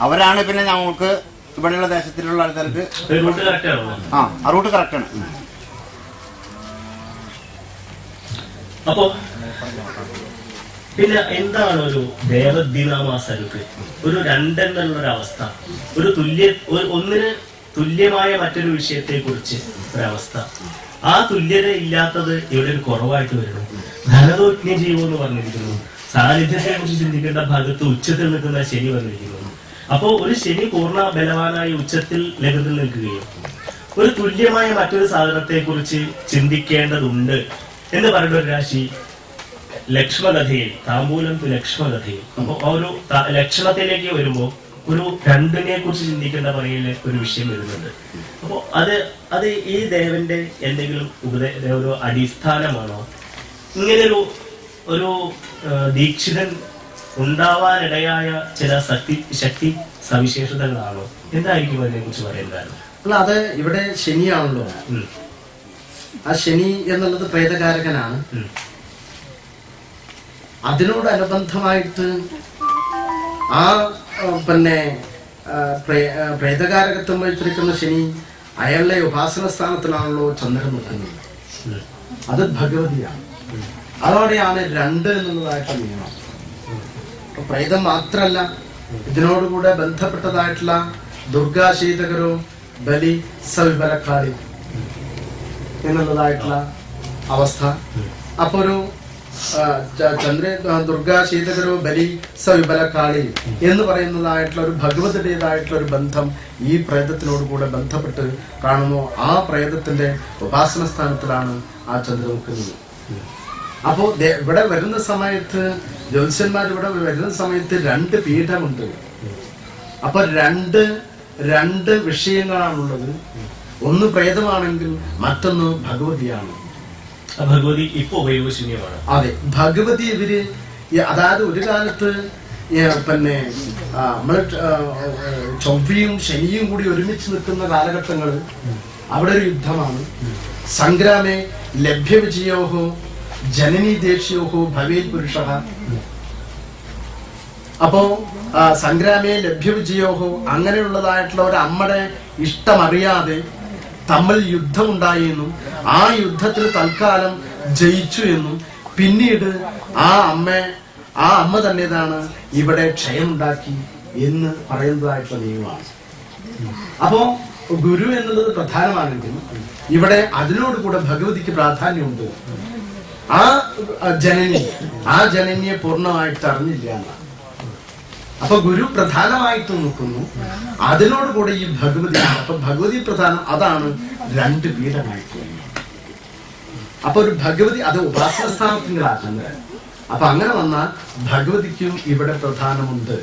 അവരാണ് പിന്നെ ഞങ്ങൾക്ക് ഇവിടെയുള്ള ദേശത്തിലുള്ള ആൾക്കാർക്ക് ആ റൂട്ട് കറക്റ്റാണ്. അപ്പോ പിന്നെ എന്താണ് ഒരു ദേവദ്വിനാമാസർക്ക്? ഒരു രണ്ടെന്നുള്ളൊരവസ്ഥ, ഒന്നിന് തുല്യമായ മറ്റൊരു വിഷയത്തെ കുറിച്ച് ഒരവസ്ഥ. ആ തുല്യത ഇല്ലാത്തത് ഇവിടെ ഒരു കുറവായിട്ട് വരുന്നു. ധനതോജ്ഞ ജീവം എന്ന് പറഞ്ഞിരിക്കുന്നു. സാന്നിധ്യത്തെ കുറിച്ച് ചിന്തിക്കേണ്ട ഭാഗത്ത് ഉച്ചത്തിൽ നിൽക്കുന്ന ശനി വന്നിരിക്കുന്നു. അപ്പോ ഒരു ശനി പൂർണ്ണ ബലവാനായി ഉച്ചത്തിൽ ലഘുത്തിൽ നിൽക്കുകയും ഒരു തുല്യമായ മറ്റൊരു സാധനത്തെ കുറിച്ച് ചിന്തിക്കേണ്ടതുണ്ട് എന്ന് പറയുന്ന ഒരു രാശി ലക്ഷ്മകഥയിൽ, താമ്പൂലം ലക്ഷ്മകഥയിൽ. അപ്പൊ ആ ഒരു ലക്ഷണത്തിലേക്ക് വരുമ്പോ ഒരു രണ്ടിനെ കുറിച്ച് ചിന്തിക്കേണ്ട പറയില് ഒരു വിഷയം വരുന്നുണ്ട്. അപ്പോ അത് ഈ ദേവന്റെ എന്തെങ്കിലും ഒരു അടിസ്ഥാനമാണോ? ഇങ്ങനൊരു ഒരു ദീക്ഷിതൻ ഉണ്ടാവാനിടയായ ചില ശക്തി സവിശേഷതകളാണോ? എന്തായിരിക്കും അതിനെ കുറിച്ച് പറയുന്നത്? അല്ല, അത് ഇവിടെ ശനിയാണല്ലോ. ആ ശനി എന്നുള്ളത് പ്രേതകാരകനാണ്. അതിനോടനുബന്ധമായിട്ട് ആ പ്രേതകാരകത്വം വഹിച്ചിരിക്കുന്ന ശനി അയാളുടെ ഉപാസന സ്ഥാനത്തിലാണല്ലോ ചന്ദ്രൻ നിൽക്കുന്നത്. അത് ഭഗവതിയാണ്. അതോടെയാണ് 2 എന്നുള്ളതായിട്ടുള്ള നിയമം. പ്രേതം മാത്രല്ല, ഇതിനോടുകൂടെ ബന്ധപ്പെട്ടതായിട്ടുള്ള ദുർഗാശീതകരോ ബലി സവിബലക്കാളി എന്നുള്ളതായിട്ടുള്ള അവസ്ഥ. അപ്പൊ ഒരു ദുർഗാശീതകരോ ബലി സവിബലക്കാളി എന്ന് പറയുന്നതായിട്ടുള്ള ഒരു ഭഗവതിയുടേതായിട്ടുള്ള ഒരു ബന്ധം ഈ പ്രേതത്തിനോട് കൂടെ ബന്ധപ്പെട്ട് കാണുന്നു. ആ പ്രേതത്തിന്റെ ഉപാസന സ്ഥാനത്തിലാണ് ആ ചന്ദ്രൻ നിൽക്കുന്നത്. അപ്പോ ഇവിടെ വരുന്ന സമയത്ത് ജ്യോത്സ്യന്മാർ ഇവിടെ വരുന്ന സമയത്ത് 2 പീഠമുണ്ട്. അപ്പൊ രണ്ട് വിഷയങ്ങളാണുള്ളത്. ഒന്ന് പ്രേതമാണെങ്കിൽ മറ്റൊന്ന് ഭഗവതിയാണ്. ഭഗവതി ഇപ്പൊ ഉപയോഗശൂന്യമാണ്. അതെ, ഭഗവതി ഇവര് അതായത് ഒരു കാലത്ത് പിന്നെ നമ്മള് ചൊവ്വയും ശനിയും കൂടി ഒരുമിച്ച് നിൽക്കുന്ന കാലഘട്ടങ്ങൾ അവിടെ ഒരു യുദ്ധമാണ്. സംഗ്രാമേ ലഭ്യവിജയോഹോ ജനനീ ദേശീയോഹോ ഭവേൽ പുരുഷ. അപ്പോ സംഗ്രാമേ ലഭ്യവിജയോഹോ അങ്ങനെയുള്ളതായിട്ടുള്ള ഒരു അമ്മയുടെ ഇഷ്ടമറിയാതെ തമ്മിൽ യുദ്ധമുണ്ടായി എന്നും ആ യുദ്ധത്തിൽ തൽക്കാലം ജയിച്ചു എന്നും പിന്നീട് ആ അമ്മ തന്നെയാണ് ഇവിടെ ക്ഷയമുണ്ടാക്കി എന്ന് പറയുന്നതായിട്ടുള്ള നിയമമാണ്. അപ്പോ ഗുരു എന്നുള്ളത് പ്രധാനമാണെങ്കിൽ ഇവിടെ അതിനോടുകൂടെ ഭഗവതിക്ക് പ്രാധാന്യമുണ്ട്. ആ ജനനിയെ പൂർണ്ണമായിട്ട് അറിഞ്ഞില്ല എന്നാണ്. അപ്പൊ ഗുരു പ്രധാനമായിട്ട് നിൽക്കുന്നു, അതിനോടുകൂടെ ഈ ഭഗവതി. അപ്പൊ ഭഗവതി പ്രധാനം, അതാണ് രണ്ട് പീഠമായിട്ട്. അപ്പൊ ഒരു ഭഗവതി അത് ഉപാസന സ്ഥാനത്തിന്റെ ആചന്ദ്രൻ. അപ്പൊ അങ്ങനെ വന്നാൽ ഭഗവതിക്കും ഇവിടെ പ്രധാനമുണ്ട്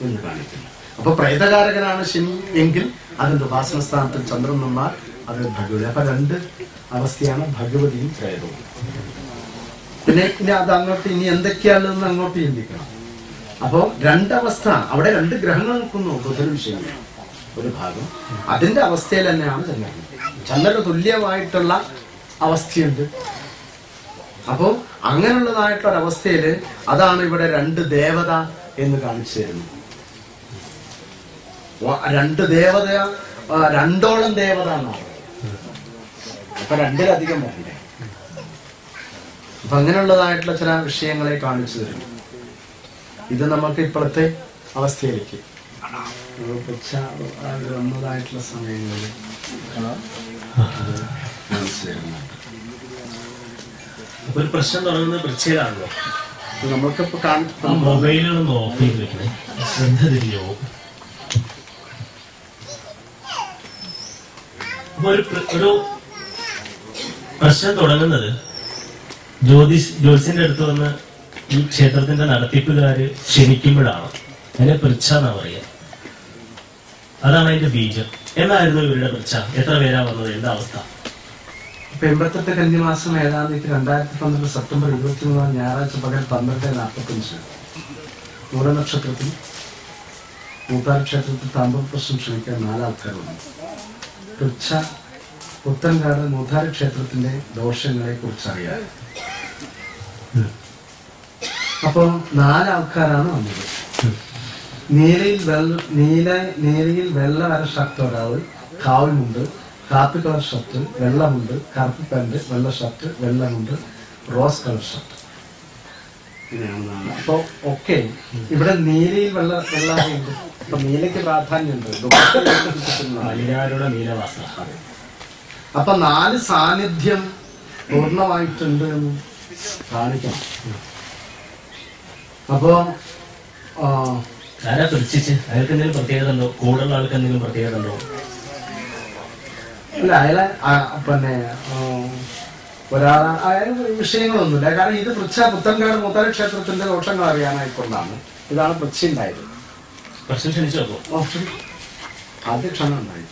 എന്ന് കാണിക്കുന്നു. അപ്പൊ പ്രേതകാരകനാണ് ശനി എങ്കിൽ അതിന്റെ ഉപാസന സ്ഥാനത്തിൽ ചന്ദ്രൻ നിന്നാൽ അത് ഭഗവതി. അപ്പൊ രണ്ട് അവസ്ഥയാണ് ഭഗവതിയും പ്രേതവും. പിന്നെ ഇനി അത് അങ്ങോട്ട് ഇനി എന്തൊക്കെയാണെന്ന് അങ്ങോട്ട് ചിന്തിക്കണം. അപ്പോ രണ്ടവസ്ഥ, അവിടെ രണ്ട് ഗ്രഹങ്ങൾ നിൽക്കുന്നു. ബുധനും ശനിയും ഒരു ഭാഗം, അതിന്റെ അവസ്ഥയിൽ തന്നെയാണ് ചന്ദ്രൻ. ചന്ദ്രന് തുല്യമായിട്ടുള്ള അവസ്ഥയുണ്ട്. അപ്പോ അങ്ങനെയുള്ളതായിട്ടുള്ള അവസ്ഥയില് അതാണ് ഇവിടെ രണ്ട് ദേവത എന്ന് കാണിച്ചു തരുന്നു. രണ്ട് ദേവത, രണ്ടോളം ദേവത എന്നാണ്. അപ്പൊ രണ്ടിലധികം വരണ്ടേ. അപ്പൊ അങ്ങനെയുള്ളതായിട്ടുള്ള ചില വിഷയങ്ങളെ കാണിച്ചു തരുന്നു. ഇത് നമുക്ക് ഇപ്പോഴത്തെ അവസ്ഥയിലേക്ക് വന്നതായിട്ടുള്ള സമയങ്ങളിൽ ഒരു പ്രശ്നം തുടങ്ങുന്നത് വൃശ്ചികമാണല്ലോ. നമ്മൾക്കിപ്പോ മൊബൈലൊന്ന് ഓഫ് ചെയ്ത് വെക്കണേ, ശ്രദ്ധ തിരിയോ. അപ്പൊ ഒരു പ്രശ്നം തുടങ്ങുന്നത് ജ്യോത്സ്യന്റെ അടുത്ത് വന്ന് ഈ ക്ഷേത്രത്തിന്റെ നടത്തിപ്പുകാര് ക്ഷണിക്കുമ്പോഴാണ്. അതിനെ പൃച്ഛ എന്നാ പറയുക. അതാണ് അതിന്റെ ബീജം. എന്നായിരുന്നു ഇവരുടെ പൃച്ഛ? എത്ര പേരാ വന്നത്? എന്താ അവസ്ഥ? 88 കന്നിമാസം 7-ാം തീയതി 2012 സെപ്റ്റംബർ 23 ഞായറാഴ്ച പകൽ 12:45 മൂലനക്ഷത്രത്തിൽ മൂത്താർ ക്ഷേത്രത്തിൽ താമ്പൂർ പ്രശ്നം ക്ഷണിക്കാൻ 4 ആൾക്കാരുണ്ട്. പൃച്ഛ പുത്തൻകാട് മൂത്താർ ക്ഷേത്രത്തിന്റെ ദോഷങ്ങളെ കുറിച്ച് അറിയാം. അപ്പൊ 4 ആൾക്കാരാണ് വന്നത്. നീലയിൽ വെള്ള വര ഷർട്ട് ഒരാള്, കാവലുമുണ്ട്, കാപ്പി കളർ ഷർട്ട്, വെള്ളമുണ്ട്, കറുപ്പ് പാന്റ്, വെള്ള ഷർട്ട്, വെള്ളമുണ്ട്, റോസ് കളർ ഷർട്ട്. അപ്പൊ ഓക്കെ, ഇവിടെ നീലയിൽ വെള്ളമുണ്ട്. അപ്പൊ നീലയ്ക്ക് പ്രാധാന്യമുണ്ട്. നീലവാസ. അപ്പൊ 4 സാന്നിധ്യം പൂർണ്ണമായിട്ടുണ്ട് എന്ന് കാണിക്കണം. അപ്പോ ആരാ പൃച്ഛിച്ച്? അയാൾക്ക് എന്തെങ്കിലും പ്രത്യേകത ഉണ്ടോ? കൂടുതലുള്ള ആൾക്ക് എന്തെങ്കിലും പ്രത്യേകത ഉണ്ടോ? അല്ല, അയാളെ പിന്നെ അയാൾ വിഷയങ്ങളൊന്നുമില്ല. കാരണം ഇത് പുത്തൻകാട് മൂത്താര ക്ഷേത്രത്തിന്റെ ദോഷങ്ങൾ അറിയാനായിക്കൊണ്ടാണ് ഇതാണ് പൃച്ഛ ഉണ്ടായത്. പ്രശ്നം ക്ഷണിച്ചോ? ആദ്യ ക്ഷണം ഉണ്ടായി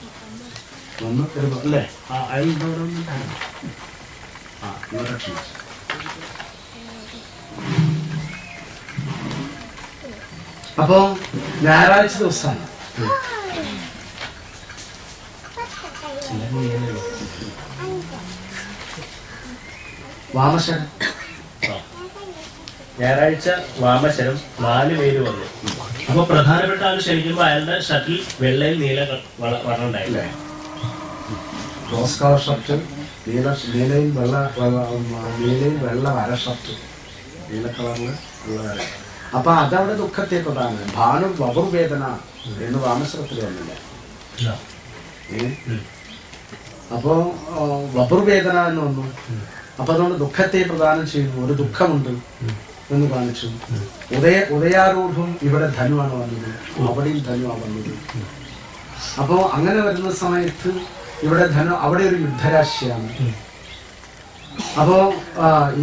ഒന്ന് അല്ലേ? അയാൾ ക്ഷണിച്ചു. അപ്പോ ഞായറാഴ്ച ദിവസമാണ്. വാമശരം, ഞായറാഴ്ച വാമശരം 4 പേര് വന്നു. അപ്പൊ പ്രധാനപ്പെട്ട ആൾ ക്ഷണിക്കുമ്പോ അയാളുടെ ഷർട്ടിൽ വെള്ളയിൽ നീല വർണ്ണം ഉണ്ടായില്ലേ? റോസ് കളർ ഷർട്ട്, നീലയിൽ വെള്ള വര ഷർട്ട്, നീല കളറില് വെള്ള വര. അപ്പൊ അതവിടെ ദുഃഖത്തെ കൊണ്ടാണ്. ഭാനു വപുർവേദന എന്ന് വാമശ്രത്തിൽ വന്നില്ല. അപ്പോ വപുർവേദന എന്ന് വന്നു. അപ്പൊ അതുകൊണ്ട് ദുഃഖത്തെ പ്രദാനം ചെയ്യുന്നു. ഒരു ദുഃഖമുണ്ട് എന്ന് കാണിച്ചു. ഉദയാരൂഢം ഇവിടെ ധനുവാണ് വന്നത്, അവിടെയും ധനുവാണ് വന്നത്. അപ്പോ അങ്ങനെ വരുന്ന സമയത്ത് ഇവിടെ അവിടെ ഒരു യുദ്ധരാശിയാണ്. അപ്പോ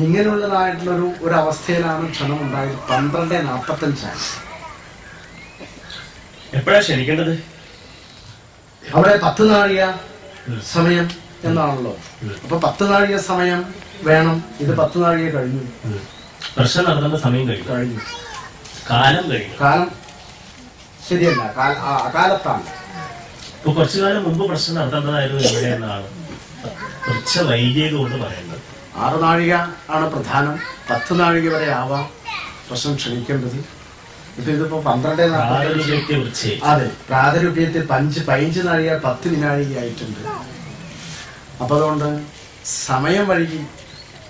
ഇങ്ങനെയുള്ളതായിട്ടുള്ള ഒരു അവസ്ഥയിലാണ് ക്ഷണം ഉണ്ടായത്. 12:45 എപ്പോഴാ ക്ഷണിക്കേണ്ടത്? അവിടെ 10 നാഴിക സമയം എന്നാണല്ലോ. അപ്പൊ 10 നാഴിക സമയം വേണം. ഇത് 10 നാഴിക കഴിഞ്ഞു, പ്രശ്നം നടത്തേണ്ട സമയം കഴിഞ്ഞു, കാലം ശരിയല്ല, അകാലത്താണ്. ഇപ്പൊ കുറച്ചു കാലം മുമ്പ് പ്രശ്നം നടത്തേണ്ടതായിരുന്നു എവിടെയെന്നാണ് കുറച്ച് വൈകിയത് കൊണ്ട് പറയുന്നത്. 6 നാഴിക ആണ് പ്രധാനം, 10 നാഴിക വരെ ആവാം പ്രശ്നം ക്ഷണിക്കേണ്ടത്. ഇതിപ്പോ 12 അതെ, പ്രാതരുപ്യത്തിൽ 15 നാഴിക 10 വിനാഴിക ആയിട്ടുണ്ട്. അപ്പൊ അതുകൊണ്ട് സമയം വഴുകി,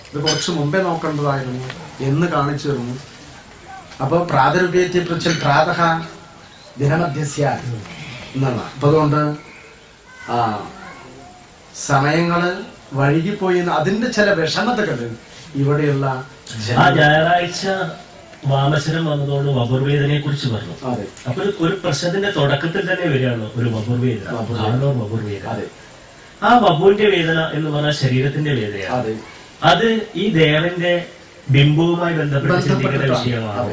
ഇത് കുറച്ച് മുമ്പേ നോക്കേണ്ടതായിരുന്നു എന്ന് കാണിച്ചു തരുന്നു. അപ്പൊ പ്രാതരുപ്യത്തെ കുറിച്ച് പ്രാതഃ ദിനമധ്യസ്യ എന്നാണ്. അപ്പൊ അതുകൊണ്ട് സമയങ്ങള് വഴുകിപ്പോയി, അതിന്റെ ചില വിഷമതകൾ ഇവിടെയുള്ള ഞായറാഴ്ച വാമചരം വന്നതോട് വപുർവേദനയെ കുറിച്ച് പറഞ്ഞു. അപ്പൊ ഒരു പ്രശ്നത്തിന്റെ തുടക്കത്തിൽ തന്നെ വരികയാണ് ഒരു വപുർവേദന, വപുർവേദന. ആ വപുവിന്റെ വേദന എന്ന് പറഞ്ഞാൽ ശരീരത്തിന്റെ വേദനയാണ്. അത് ഈ ദേവന്റെ ബിംബവുമായി ബന്ധപ്പെട്ട് ചിന്തിക്കുന്ന വിഷയമാണോ,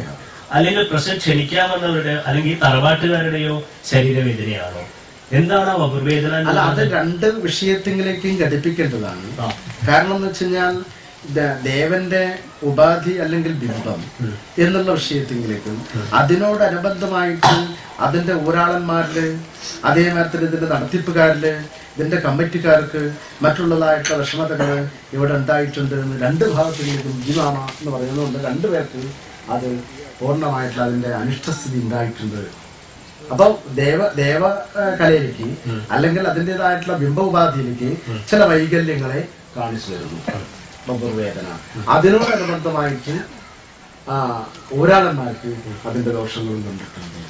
അല്ലെങ്കിൽ പ്രശ്നം ക്ഷണിക്കാമെന്നവരുടെ അല്ലെങ്കിൽ തറവാട്ടുകാരുടെയോ ശരീരവേദനയാണോ? എന്താണ് ആ വപുർവേദന? അല്ല, അത് 2 വിഷയത്തിലേക്കും ഘടിപ്പിക്കേണ്ടതാണ്. കാരണം എന്ന് വെച്ച് കഴിഞ്ഞാൽ ദേവന്റെ ഉപാധി അല്ലെങ്കിൽ ബിംബം എന്നുള്ള വിഷയത്തിലേക്കും അതിനോടനുബന്ധമായിട്ട് അതിന്റെ ഊരാളന്മാരില്, അതേമാതിരി ഇതിന്റെ നടത്തിപ്പുകാരില്, ഇതിന്റെ കമ്മിറ്റിക്കാർക്ക് മറ്റുള്ളതായിട്ടുള്ള വിഷമതകള് ഇവിടെ ഉണ്ടായിട്ടുണ്ട് എന്ന് 2 ഭാഗത്തിലേക്കും ജീവാമ എന്ന് പറയുന്നതുകൊണ്ട് 2 പേർക്ക് അത് പൂർണ്ണമായിട്ടുള്ള അതിന്റെ അനിഷ്ടസ്ഥിതി ഉണ്ടായിട്ടുണ്ട്. അപ്പൊ ദേവകലയിലേക്ക് അല്ലെങ്കിൽ അതിൻ്റെതായിട്ടുള്ള ബിംബ ഉപാധിയിലേക്ക് ചില വൈകല്യങ്ങളെ കാണിച്ചു വരുന്നു വപുർവേദന. അതിനോടനുബന്ധമായിട്ട് ഊരാളന്മാർക്ക് അതിന്റെ ദോഷങ്ങളും കണ്ടിട്ടുണ്ട്.